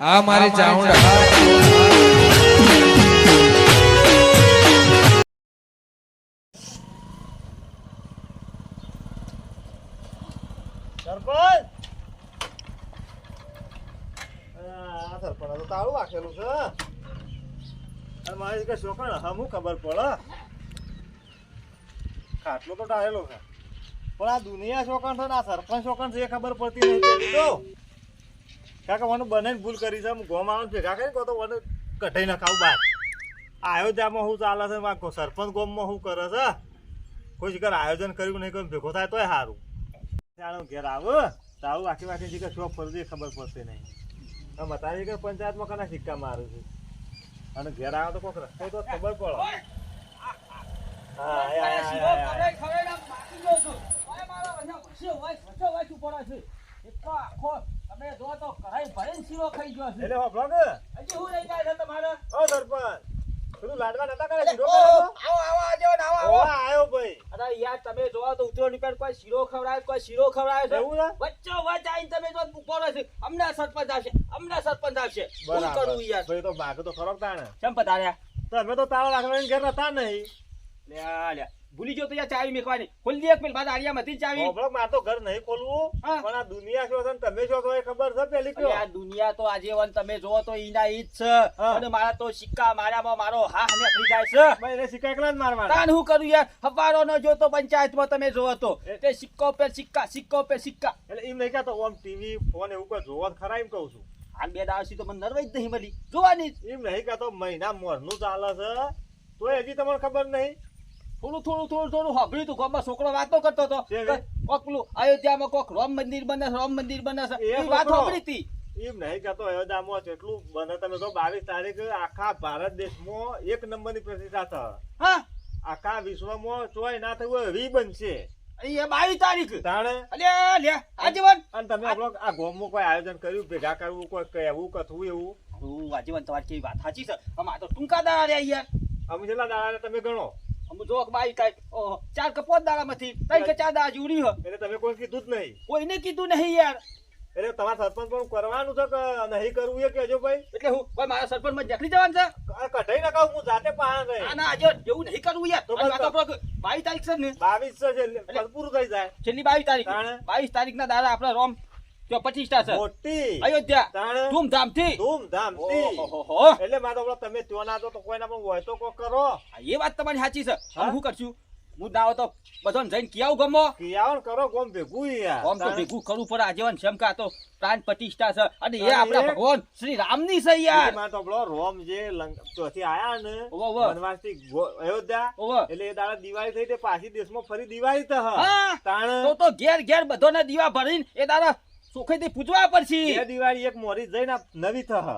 આ મારી ચાઉંડા સરપંચ તાળું રાખેલું છે અને મારી કે છોકરા હમું ખબર પડે ખાટલો તો ટાળેલો છે પણ આ દુનિયા છોકરા છે ને આ સરપંચ છોકરા છે એ ખબર પડતી નહીં તો કાકા મને બને ભૂલ કરી છે હું ગોમ આવું ભેગા કરી કહો તો મને કઢાઈ ના ખાવું બહાર અયોધ્યામાં શું ચાલે છે સરપંચ ગોમમાં શું કરે છે કોઈ જગ્યાએ આયોજન કર્યું નહીં કોઈ ભેગો થાય તોય સારું ત્યાં ઘેર આવો તાળું આખી વાંખી જગ્યાએ શોખ ફરતી ખબર પડતી નહીં મતારી કે પંચાયતમાં કના સિક્કા મારું છું અને ઘેર આવે તો કોક રસ્તો તો ખબર પડે લાડવા નતા કરે આયો ભાઈ અરે યાર તમે જોવા તો ઉતરો નીકળ કોઈ શીરો ખવડાવે કોઈ શીરો ખવડાવે છે એવું છે વચ્ચો વચ આઈને તમે જો ઉપર છે અમને સરપંચ આવશે શું કરું યાર ભાઈ તો ભાગ તો ખરો તાણે કેમ પતાર્યા તમે તો તાળા રાખવાની ઘેર નતા નહીં લે ભૂલી ગયો તો યાર ચાવી મેકવાની ખોલી દે એક મિનિટ બાદ આરિયામાંથી ચાવી ઓબળક માર તો ઘર નહીં ખોલવું પણ આ દુનિયા શું છે તમે શું છો એ ખબર છે પેલી કયો આ દુનિયા તો આજે વન તમે જોવો તો ઈના ઈ જ છે અને મારા તો સિક્કા મારામાં મારો હાથ નીકળી જાય છે ભાઈ એને સિક્કા એકલા જ મારવાના તાન હું કરું યાર હવારો ન જો તો પંચાયતમાં તમે જોવો તો તે સિક્કો પે સિક્કા એટલે એમ નહીં કહેતો ઓમ ટીવી ફોન એવું કોઈ જોવા ખરા એમ કહું છું હાલ બે દાવસી તો મને નરવાઈ જ નહીં મળી જોવાની એમ નહીં કહેતો મહિના મોરનું ચાલે છે તોય હજી તમને ખબર નહીં થોડું સાંભળ્યું તું ગામમાં છોકરો વાતો કરતો હતો કોક પેલું અયોધ્યામાં કોક રામ મંદિર બને છે એ વાત સાંભળી હતી એમ નહીં કહેતો અયોધ્યામાં જેટલું બને તમે તો 22 તારીખ આખા ભારત દેશમાં 1 નંબરની પ્રતિષ્ઠા છે હા આખા વિશ્વમાં ચોય ના થયું એવી બનશે અહીંયા 22 તારીખ તાણે અલ્યા લે આજીવન અને તમે આ ગામમાં કોઈ આયોજન કર્યું ભેગા કરવું કોઈ કહેવું કથવું એવું આજીવન તમારી કેવી વાત સાચી છે અમાર તો ટૂંકા દાડા રહ્યા યાર અમે છેલ્લા દાડા તમે ગણો અમુ જો બાઈ કાઈ 4 કે 5 દાડામાંથી 3 કે 4 દાડા જુડી હો એટલે તમે કોઈ કીધું જ નહીં કોઈને કીધું નહીં યાર એટલે તમારા સરપંચ પણ કરવાનું છે કે નહીં કરવું એ કહેજો ભાઈ એટલે હું કોઈ મારા સરપંચ માં નીકળી જવાનું છે કઢાઈ ના કહું હું જાતે પાણ રહી ના આજે એવું નહીં કરવું યાર તો 22 તારીખ છે ને 22 છે પૂરું થઈ જાય છેલ્લી 22 તારીખ 22 તારીખ ના દાડા આપણા રોમ તો 25 છે મોટી અયોધ્યા ધૂમધામથી એટલે મારો તમે ત્યાં ના તો કોઈના પણ હોય તો કોઈ કરો એ વાત તમારી સાચી છે હું કરશું હું ના તો બધાને જઈને કિયાવ ગમો કિયાવ કરો ગોમ ભેગું યાર ગોમ તો ભેગું કરવું પડે આજીવન શમકા તો પ્રાણ પ્રતિષ્ઠા છે અને એ આપણા ભગવાન શ્રી રામની છે યાર માં તો રોમ જે ચોથી આયા ને વનવાસથી અયોધ્યા એટલે એ દાડા દિવાળી થઈ તે પાછી દેશમાં ફરી દિવાળી તો તો ઘેર બધોના દીવા ભરીને એ દાડા સુખેથી પૂજવા પડશે એ દિવાળી એક મોરી જઈને નવી થહ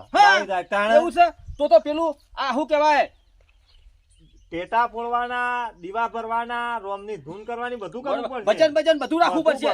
એવું છે તો પેલું આ શું કહેવાય ટેટા ફોડવાના દીવા ભરવાના રોમની ધૂન કરવાની બધું કરવું પડશે ભજન બધું રાખવું પડશે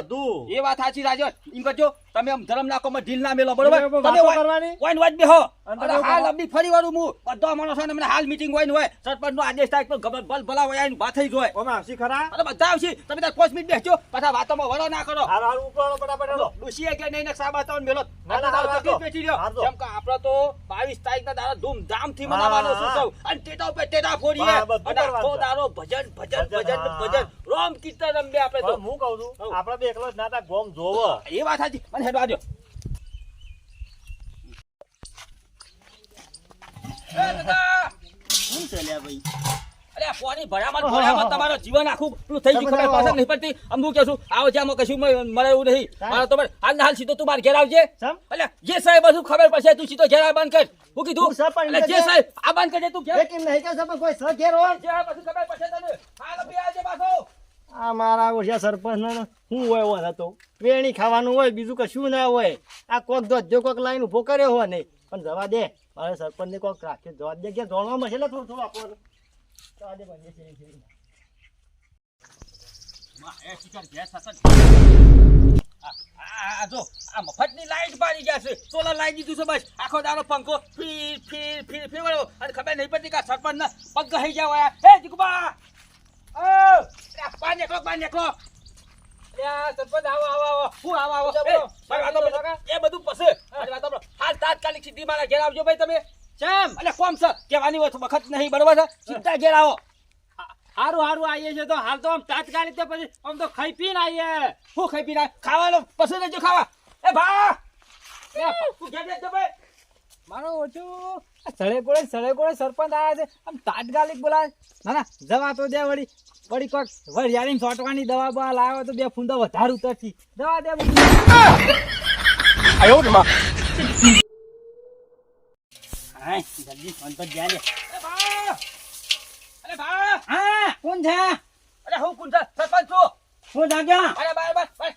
એ વાત સાચી રાજન એમ કરજો તમે આમ ધર્મ નાખો માં ઢીલ ના મેલો બરોબર તમે કરવાની વાઈન વાઈન બેહો અને હાલ અબી ફરી વાળું હું બધો માણસો ને મને હાલ મીટિંગ હોય સરપંચ નો આદેશ થાય તો ભલ ભલા હોય આઈને વાત થઈ જોય ઓમાં આવશી ખરા અરે બધા આવશી તમે તાર 5 મિનિટ બેસજો પાછા વાતોમાં વળો ના કરો હાલ હાલ ઉપરો ફટાફટ હાલો ડુસી એટલે નહીં નકશા બતાવો મેલો ના તકલીફ બેઠી રહ્યો જેમ કે આપણે તો 22 તારીખ ના દાડા ધૂમધામ થી મનાવવાનો છે સૌ અને ટેટા ઉપર ટેટા ફોડીએ અને આખો દાડો ભજન રોમ કીર્તન રમે આપણે તો હું કહું છું આપણે બે એકલો જ ના તા ગોમ જોવો એ વાત સાચી મને હેડવા દો શું ચાલ્યા ભાઈ અરે પાણી ભરામાં તમારો જીવન આખું પેલું થઈ ગયું ખબર પાછળ નહીં પડતી આમ હું કહું છું આવો જ્યાં કશું મળે એવું નહીં મારો તો હાલ ને હાલ સીધો તું મારે ઘેર આવજે એટલે જે સાહેબ બધું ખબર પડશે તું સીધો ઘેર બંધ કર હું કીધું એટલે જે સાહેબ આ બંધ કરજે તું ઘેર કેમ નહીં કે કોઈ સર ઘેર હોય જે બધું ખબર પડશે તને હાલ બી આવજે પાછો આ મારા ઓછા સરપંચ ને શું હોય એવો હતો વેણી ખાવાનું હોય બીજું કશું ના હોય આ કોક જો કોક લાઈન ઉભો કર્યો હોય નહીં પણ જવા દે મારે સરપંચ ને કોક રાખી જવા દે કે જોણવા મળશે એટલે થોડું આપો જવા દે ભાઈ જો આ મફતની લાઈટ પાડી ગયા છે સોલર લાઈટ દીધું છે બસ આખો દાડો પંખો ફીર અને ખબર નહીં પડતી કે સરપંચ ના પગ ગઈ ગયા હે જીગુબા ઓ બાર નીકળો લ્યા, સરપંચ આવો આવો આવો હું આવો આવો એ, મારી વાતો સાંભળો. એ બધું પછી મારી વાતો સાંભળો. હાલ તાત્કાલિક સીધી મારા ઘેર આવજો ભાઈ તમે ચમ એટલે કોમ છે કહેવાની વખત નહીં બરોબર છે સીધા ઘેર આવો હારું હારું આવીએ છે તો હાલ તો આમ તાત્કાલિક તો પછી આમ તો ખાઈ પીને આવીએ. હું ખાઈ પીને ખાવાનો પછી લેજો ખાવા એ ભા એ તું ઘેર લેજો ભાઈ મારો ઓછું સળે કોળે સરપંચ આવ્યા છે આમ તાત્કાલિક બોલાવે ના ના જવા તો દે વળી કોઈક વરિયાળીને છોટવાની દવા બવા લાવ્યો તો બે ફૂંદા વધારે ઉતરતી દવા દે હા જલ્દી ફોન પર જ્યાં લે. એ ભા અરે ભા હા કોણ છે? અરે હું કોણ છે સરપંચ છું હું જાગ્યા અરે બાય બાય બાય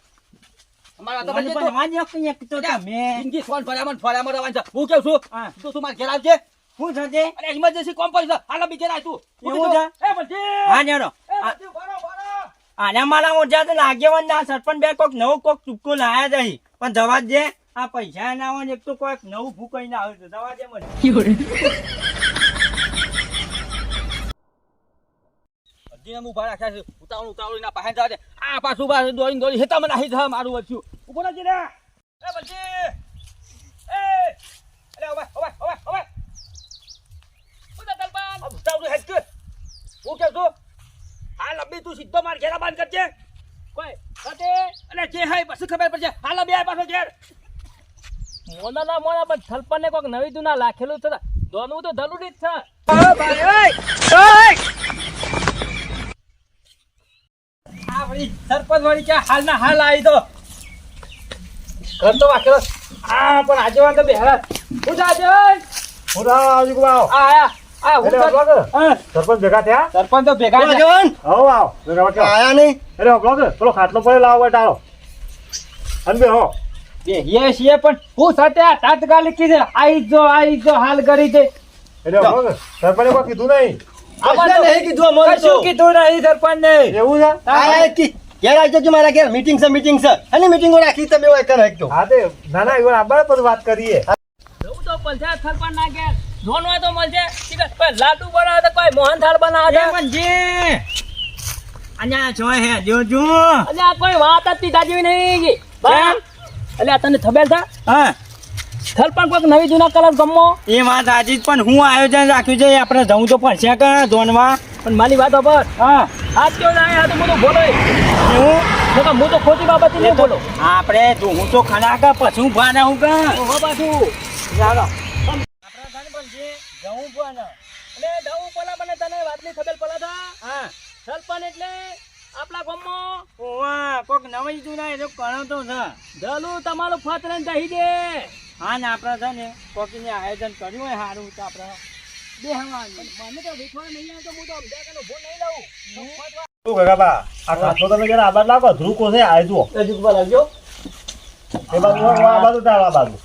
અમારા તો મને પણ વાંચ્યો કે એક તો તમે જિંદગી ફોન ફળામાં રહેવાનું છે હું કેવું છું હા. તું મારા ઘેર આવજે શું થશે? અરે ઇમરજન્સી કોમ પડી છે હાલ બીજે રાખ તું એવું છે? એ બધી હા નેડો એ બધી ભરો ભરો આના મારા ઓછા તો લાગ્યા ના સરપંચ બે કોક નવું કોક ચૂપકો લાયા જઈ પણ જવા દે આ પૈસા ના હોય ને એક તો કોઈક નવું ભૂકાઈ ના આવે તો જવા દે મને. બધી એમ ઉભા રાખ્યા છે ઉતાવળ ના પાસે જવા દે આ પાછું પાછું દોડી હેતામાં નાહી જા મારું વચ્યું ઉભો નથી રે એ બધી એ અરે ઓય ઉતા તલબાન ઉતાવળ હેત કે હું કેવ છું હાલ અબી તું સીધો માર ઘેરા બાંધ કરજે કોઈ સાથે અને જે હાય પછી ખબર પડશે હાલ બે પાછો ઘેર મોના પણ સરપંચને કોઈક નવી દુના લાખેલું છે દોનું તો ધલુડી જ છે આ વળી સરપંચ વળી ક્યાં હાલ ના હાલ આવી તો ઘર તો વાકેલો આ પણ આજે વાંધો તો બેહરા હું જાજે હું તો આવજો કે આવો આ હું એટલે બ્લોગ હા સરપંચ ભેગા થયા સરપંચ તો ભેગા છે. આવો આવો ભેગા થયા આયા નહીં અરે બ્લોગ પેલો ખાટલો પડે લાવો ટાળો અને બે હો બેહીએ છીએ પણ હું સાથે તાત્કાલિક કીધે આઈ જો હાલ કરી દે એટલે બ્લોગ સરપંચે કોઈ કીધું નહીં આપણે નહીં કીધું અમારે તો. કશું કીધું નહીં સરપંચ ને એવું છે આયા કી ઘેર આવજો કે મારા ઘેર મીટિંગ છે અને મીટિંગો રાખી તમે હોય કરે એક તો હા તે ના ના એવા આબાર પર વાત કરીએ જવું તો પડશે સરપંચ ના ઘેર જોનવા તો મળશે ઠીક છે કોઈ લાડુ બનાવે તો કોઈ મોહનથાળ બનાવે છે મંજી અન્યા જો હે જોજો એટલે આ કોઈ વાત જ તીધા જેવી નહીં કેમ? એટલે તને ખબર છે હા સરપંચ કોઈક નવી જૂના કલર ગમો એ વાત આજે પણ હું આયોજન રાખ્યું છે આપણે જવું તો પડશે કે જોનવા પણ મારી વાત પર હા આજ કેવું ના આ તો હું તો બોલો હું તો ખોટી બાબત નહીં બોલો આપણે હું તો ખરા કે પછી હું ભાના હું કે ઓહો પાછું ચાલો જવું પણ એટલે જવું પેલા મને તને વાતની ખબર પડે છે હા સરપંચ એટલે આપણા ગામમાં ઓવા કોક નવી જૂના એ તો કણો તો છે દલું તમારું ફતરન દહી દે હા ને આપણે છે ને કોકીને આયોજન કર્યું હોય સારું તો આપણે બે હવાનું મને તો વિશ્વાસ નહીં આવતો હું તો અમદાવાદ ઉભો નહીં લઉં શું કાકા આ ખાટલો તમે જરા આબાર લાવો ધ્રુવ કોસે આય જુઓ એ બાજુ આ બાજુ તાર આ બાજુ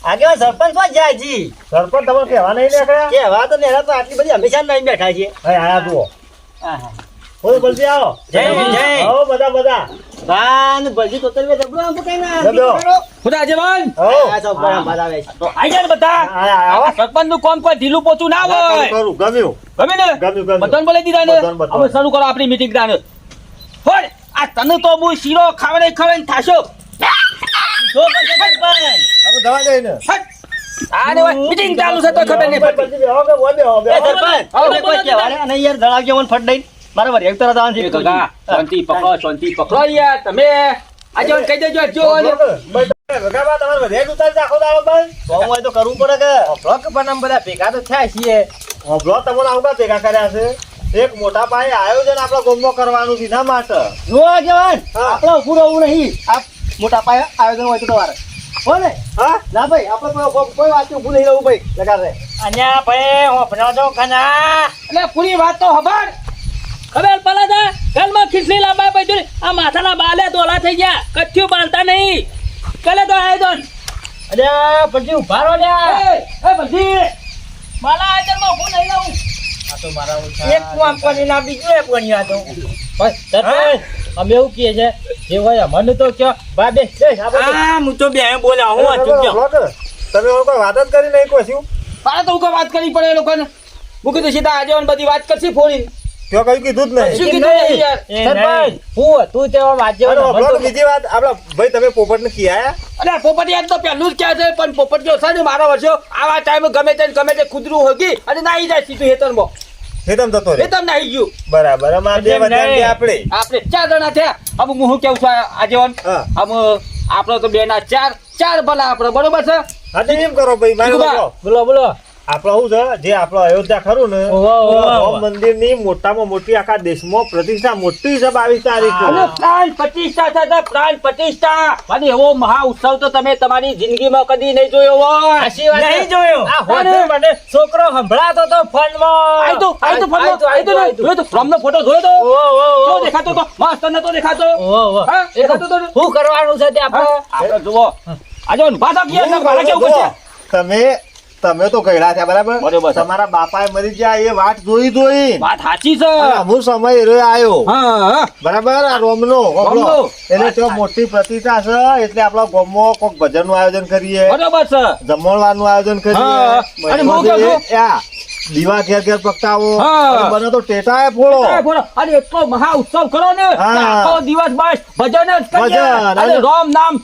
આગળ સરપંચ માં જાય જી સરપંચ તમે કહેવા નહીં નીકળ્યા કે વાત ને તો આટલી બધી હંમેશા નહીં બેઠા છે હવે આયા જુઓ બોલો બલજી આવો જય જય આવો બધા બાન બધી તો તરવે જબરો આમ કઈ ના જબરો. ખુદા જવાન આવો આ સૌ બરાબર આવે છે તો આઈ જાય ને બધા આયા આવો સરપંચ નું કામ કોઈ ઢીલું પોચું ના હોય કરું ગમ્યું ગમે ને ગમ્યું. બધાને બોલાવી દીધા ને બધાને. હવે શરૂ કરો આપણી મીટિંગ દાને હોડ આ તને તો હું શીરો ખાવડે થાશો જો પછી સરપંચ હવે દવા જઈને હટ આ ને મીટિંગ ચાલુ છે તો ખબર નહીં પડતી બલજી બેહો કે બોલ બેહો એ બેહો. સરપંચ તમે કોઈ કહેવાય અને યાર ધડાવજો મને ફટ દઈ બરાબર એક તરફ આવવાનું છે કાકા શાંતિ પકડો યાર તમે આજે મને કહી દેજો જો ભગાબા તમારે વધે જ ઉતારી નાખો દાડો ભાઈ તો હું તો કરવું પડે કે બ્લોક પણ આમ બધા ભેગા તો થયા છીએ બ્લોક તમને આવું ભેગા કર્યા છે એક મોટા પાયે આયોજન આપણા ગામમાં કરવાનું છે એના માટે જોવા જવાન હા. આપણે ઉભું રહેવું નહીં આ મોટા પાયે આયોજન હોય તો તમારે હો ને હા ના ભાઈ આપણે કોઈ વાત ઉભું નહીં રહેવું ભાઈ લગાડે અન્યા ભાઈ હું ભણો કના એટલે પૂરી વાત તો ખબર પડે છે ઘરમાં ખીચડી લાંબા પછી આ માથાના બાલે દોલા થઈ ગયા કચ્છું બાંધતા નહીં કલે તો આયોજન અલ્યા પછી ઉભા રહો લ્યા એ પછી મારા આયોજનમાં ઉભું નહીં લઉં એક કોમ કોની ના બીજું એક કોની આ તો અમે એવું કહીએ છે જે હોય મને તો કયો ભાઈ બે હા હું તો બે બોલા હું તમે લોકો વાત જ કરી નહીં કોઈ શું મારે તો કોઈ વાત કરવી પડે એ લોકોને મૂકી તો સીધા આજે બધી વાત કરશે ફોડી ત્યાં કઈ કીધું જ નહીં શું કીધું નહીં યાર? સરપંચ હું હતું તેવા વાજ્ય અને હમણાં તો બીજી વાત આપડા ભાઈ તમે પોપટને કિયા અરે પોપટિયા તો પહેલું જ ક્યાં છે પણ પોપટિયો છે ને મારા વર્ષો આવા ટાઈમે ગમે તે કૂતરું હોગી અને નાહી જાય સીધું હેતરમાં હેતમ થતો રે હેતમ નાહી ગયું બરાબર અમારે બે વધારે આપણે આપણે 4 જણા થયા હવે હું શું કેવું છું આગેવાન હા. હવે આપણે તો બે ના ચાર ભલા આપણે બરોબર છે હા તો એમ કરો ભાઈ મારે દીકુભા. બોલો બોલો આપણે શું છે જે આપણો અયોધ્યા ખરું ને રામ મંદિરની મોટામાં મોટી આખા દેશમાં પ્રતિષ્ઠા મોટી છે 22 તારીખે અને પ્રાણ પ્રતિષ્ઠા થતા પ્રાણ પ્રતિષ્ઠા અને એવો મહા ઉત્સવ તો તમે તમારી જિંદગીમાં કદી નહીં જોયો હોય નહીં જોયો આ હોતે મને છોકરો સંભળાતો તો ફોનમાં આઈ તો ફ્રોમનો ફોટો જોયો તો કેવો દેખાતો તો મસ્ત નતો દેખાતો હા દેખાતો તો શું કરવાનું છે તે આપણે જુઓ આજે ભાષા કે મારા કેવું કરશે તમે તો ગયડા થયા બરાબર બરોબર છે. તમારા બાપાએ મરી ગયા એ વાત જોઈ વાત સાચી છે અને અમુક સમય રહ્યો આવ્યો હા બરાબર આ રોમનો રોમનો. એટલે તો મોટી પ્રતિષ્ઠા છે એટલે આપણા ગામમાં કોઈક ભજનનું આયોજન કરીએ બરોબર છે જમણવારનું આયોજન કરીએ હા. અને હું કહું છું- યા, દીવા ઘેર ઘેર પ્રગટાવો હા. અને બને તો ટેટાએ ફોડો બોલો અને એટલો મહા ઉત્સવ કરો ને હા. કે આખો દિવસ બસ ભજન જ કરીએ ભજન. અને રામ નામ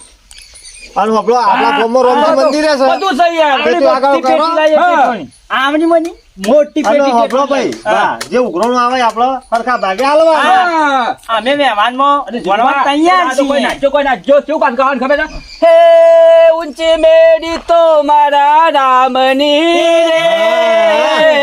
અને આપણો આપણા ગામમાં રોમનું મંદિર છે બધું છે યાર તે તું આગળ કરો. હા. આમની મની મોટી અને પેટી આપણો ભાઈ હા, જે ઉઘરાણું આવે આપણો સરખા ભાગે હાલવા હા. અમે મહેમાનમાં અને ભણવા જીવવા તૈયાર તો કોઈ છીએ નાચજો કેવું ગાન ગાવાનું ખબર છે હે ઊંચી મેડી તો મારા રામની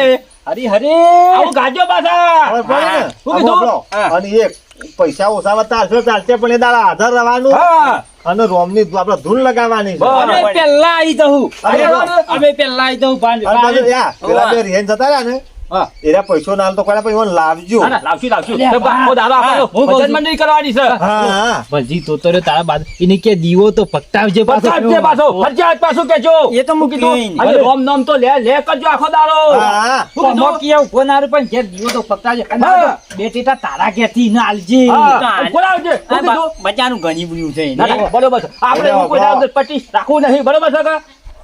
રે હરી હરી આવું ગાજો પાછા ખબર પડે ને? શું કીધું? આપણો. હા. અને એક પૈસા ઓછા ચાલશે પણ એ દાડા હાજર રહેવાનું હા અને રોમની આપણે ધૂન લગાવવાની છે બરાબર. અમે પેલા આવી દઉં અરે અમે પેલા આવી દઉં અને પાછું યા, પેલા બે રિહાઈને જતા રહ્યા ને હા એના પૈસો ના હાલ તો કોઈ પછી મને લાવજો ના, ના, લાવશું તો આખો દાડો આપણે હું કહું ભજન છું. મંડળી કરવાની છે હા હા ભલજી તો તારા બાદ એને કે દીવો તો પકતાવજે ફરજિયાત પાછો ફરજિયાત પાછું કેજો એ તો મૂકી દઉં. અને રોમ નામ તો લે કરજો આખો દાડો હા શું કીધું? પણ ઘેર દીવો તો પકતાવજે હા. બેટી તારા ઘેરથી ના આલજે હા, બોલાવજે. શું કીધું? બચાનું ઘણી બધું છે ના, ના, બરોબર છે આપણે એવું કોઈ દાડો પચીસ રાખવું નહીં બરોબર છે કે?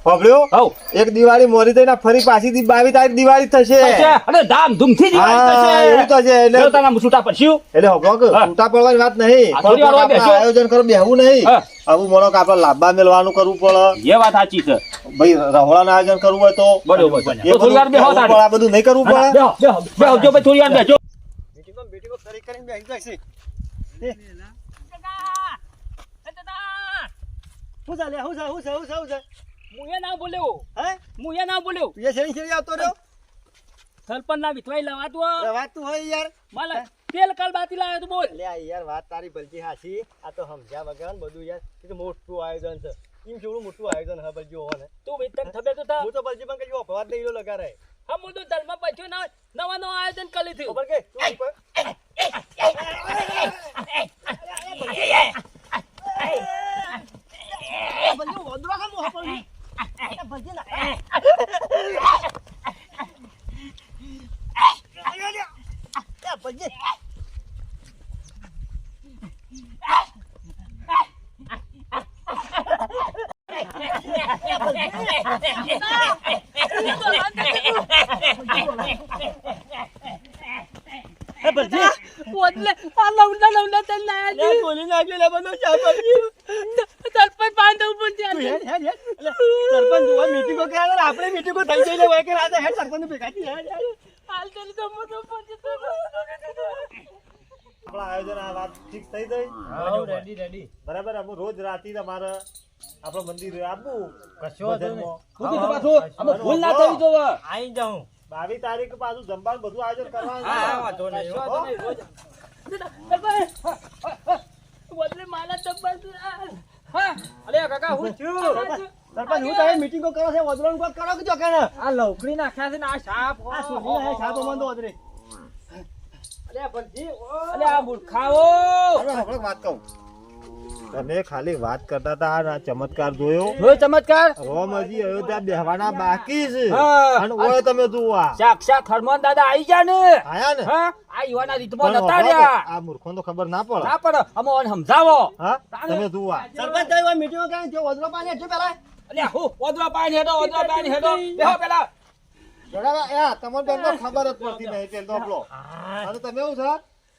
સાંભળ્યો? હઉ. એક દિવાળી મોરી થઈને ફરી પાછી 22 તારીખ દિવાળી થશે પછી અને ધામધૂમથી દિવાળી હા, થશે. એવું થશે એટલે દેવતાના છૂટા પડશું. એટલે સાંભળો કે હા. છૂટા પડવાની વાત નહીં આ પણ થોડી વાર આપણે બેસો. આયોજન કરો બેહવું નહીં હા. આવું મળો કે આપણે લાંબા મેળવાનું કરવું પડે એ વાત સાચી છે ભાઈ રહોડાનું આયોજન કરવું હોય તો બરોબર છે. એ તો થોડી વાર બેહો કરવું તારે. પડે, આ બધું નહીં કરવું ના, ના, પડે બેહો, જો ભાઈ થોડી વાર બેસજો. મીટિંગમાં ખરી કરીને બેસી જાય છે શું ચાલે શું છે મુએ ના બોલ્યો હે મુએ ના બોલ્યો એ શેરી શેરી આવતો રહ્યો સરપંચ ના વિથવાઈ લવાતું વાત તું હોય યાર માલે તેલ કાલ બાતી લાવ્યો તો બોલ લે આ યાર વાત તારી ભલતી હાચી આ તો સમજ્યા વગર ને બધું યાર એ તો મોટું આયોજન છે એમ કેવડું મોટું આયોજન હા ભલજી હોવા ને તું વેતન થબે તો થા હું તો ભલજી પણ કઈ અપવાદ નહીં લગાડે હમ તો ધર્મ પછી ના નવા નવા આયોજન કરી થયું ખબર કે તું ઉપર ભલજી વદરા કામ મોહ પડી ભલજી ના ભલજી ઓટલે આ લવલા તન લાયા ગોલી નાખી લે બધો ચાપડી સરપંચ પાંચ ઉપર સરપંચ જોવા મીટિંગો કરે ને આપણે મીટિંગો થઈ જઈને હોય કે રાતે હેડ સરપંચ ભેગા થી હાલ તેલ તો મોટો પછી આપણા આયોજન આ વાત ફિક્સ થઈ ગઈ રેડી બરાબર અમે રોજ રાતી તમારે આપણો મંદિર આપવું કશો વાંધો ભજનમાં. શું કીધું પાછું અમે ભૂલ ના થવી જોવે આઈ જાઉં 22 તારીખ પાછું જમવાનું બધું આયોજન કરવાનું હા, છે. વાંધો નહીં. કશો વાંધો નહીં, રોજ. બોલે મારા ડબ્બા હા અરે કાકા હું છું સરપંચ હું તમે મીટિંગો કરો છે વદરોન કોક કરો કે જો કે ને આ લવકડી નાખ્યા છે ને આ સાપ આ સુની હે સાબો મંદો વદરે અરે ભલજી અરે આ મૂર્ખાઓ હવે આપણે વાત કહું તમે ખાલી વાત કરતા હતા આ ચમત્કાર જોયો જોયો ચમત્કાર રોમજી અયોધ્યા બેહવાના બાકી છે હા. અને ઓય તમે જુઓ આ સાક્ષાત હનુમાન દાદા આવી ગયા ને આયા ને હા આ યુવાના રીતમાં પણ નતા હવે રહ્યા આ મૂર્ખોને તો ખબર ના પડે ના પડે અમોને સમજાવો હા તમે જુઓ આ સરપંચ તમે મીટિંગો કરે જો વદરો પાણી હટજો પેલા અલ્યા હું ઓદરા પાણી હેડો બેહો પેલા બરાબર યા તમને બેન તો ખબર જ પડતી નહીં તેલ તો આપણો. અને તમે એવું છે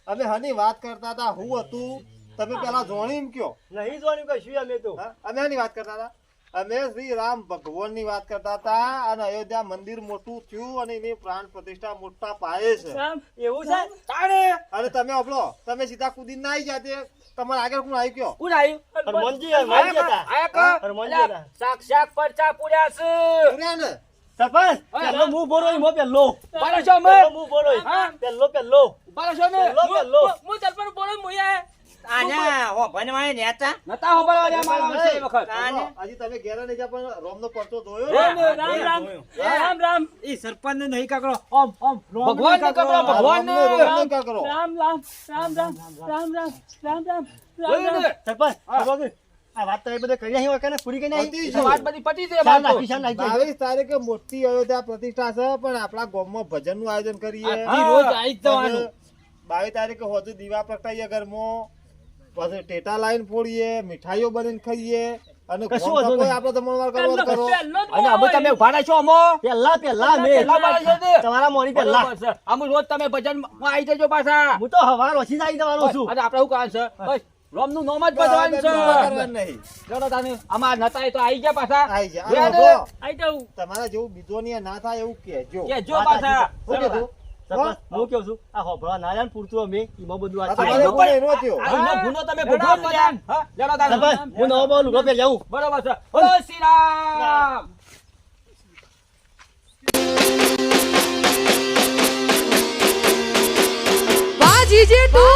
અમે હની વાત કરતા હતા હું હતું તમે પેલા જોણી એમ કયો નહીં જોવાનું કશું અમે તો. હા? અમે હની વાત કરતા હતા અમે શ્રી રામ ભગવાનની વાત કરતા હતા અને અયોધ્યા મંદિર મોટું થયું અને એની પ્રાણ પ્રતિષ્ઠા મોટા પાયે છે એવું છે? અને તમે આપણો તમે સીધા કુદીને ના આવી જાતે તમારે આગળ કોણ આવી કયો કોણ આવ્યું? હનુમાનજી હતા. આયા કા? હનુમાનજી હતા. સાક્ષાત પરચા પૂર્યા છે. પૂર્યા ને સરપંચ પેલો મું બોલો ઈ મો પેલો. ઉભા રહેશો અમે. પેલો મું બોલો ઈ. હા? પેલો. ઉભા રહેશો અમે. પેલો. હું સરપંચ બોલું, હું અહીંયા. આના હો ભણવાય નેતા નતા હોબળવા દે મારા વિશે એ વખત. હજી તમે ઘેર નહીં જા પણ રોમનો પરચો જોયો રામ, ને? રામ, રામ. રામ રામ ઈ સરપંચ ને નહીં કાકડો ઓમ ઓમ ભગવાન ને કકડો, ભગવાન ને. રોમને કા કરો જોયું ને? સરપંચ બોલો. આ વાત તો એ બધે કરી અહીં વખત પૂરી કરી નહીં. પતી તો વાત બધી પતી છે શાન વાત તો. નાખી, શાન નાખી. 22 તારીખે મોટી અયોધ્યા પ્રતિષ્ઠા છે પણ આપણા ગામમાં ભજનનું આયોજન કરીએ ઈ રોજ આવી જ જવાનું 22 તારીખે હોજુ દીવા પ્રગટાઈએ ઘરમાં પછી ટેટા લાઈન ફોડીએ મીઠાઈઓ બનીને ખાઈએ અને કશું ગામ વાંધો તકોય નહીં. આપણે જમણવાર કરો અને અમે તમે ઉભા રહેશો અમો. પેલા મેં. પહેલા ઉભા રહેશો તે. તમારા મોરી પેલા. બરોબર છે. અમે રોજ તમે ભજનમાં આવી જજો પાછા. હું તો હવાર ઓછી જ આવી જવાનો છું. અને આપણે શું કારણ છે બસ રોમનું નોમ જ ભજવાનું છે. કરવાનું નહીં જોડો તાને અમાર નતા એ તો આવી ગયા પાછા. આઈ જા જોયા અને ને? જો આવી જાઉં. તમારા જેવું બીજો ની ના થાય એવું કહેજો કહેજો પાછા. શું કીધું? સરપંચ હું કેવું છું આ હોભળવા ના જાય ને પૂરતું અમે એમાં બધું આ વાત તમારે છે. કોઈ એનો થયો આ એનો ગુનો તમે ભોગવો પડ્યા. હા? જોડો તાને. સરપંચ હું નવો બોલું રોપે જાઉં. બરોબર છે. બોલો શ્રી રામ. વાહ જીજે તું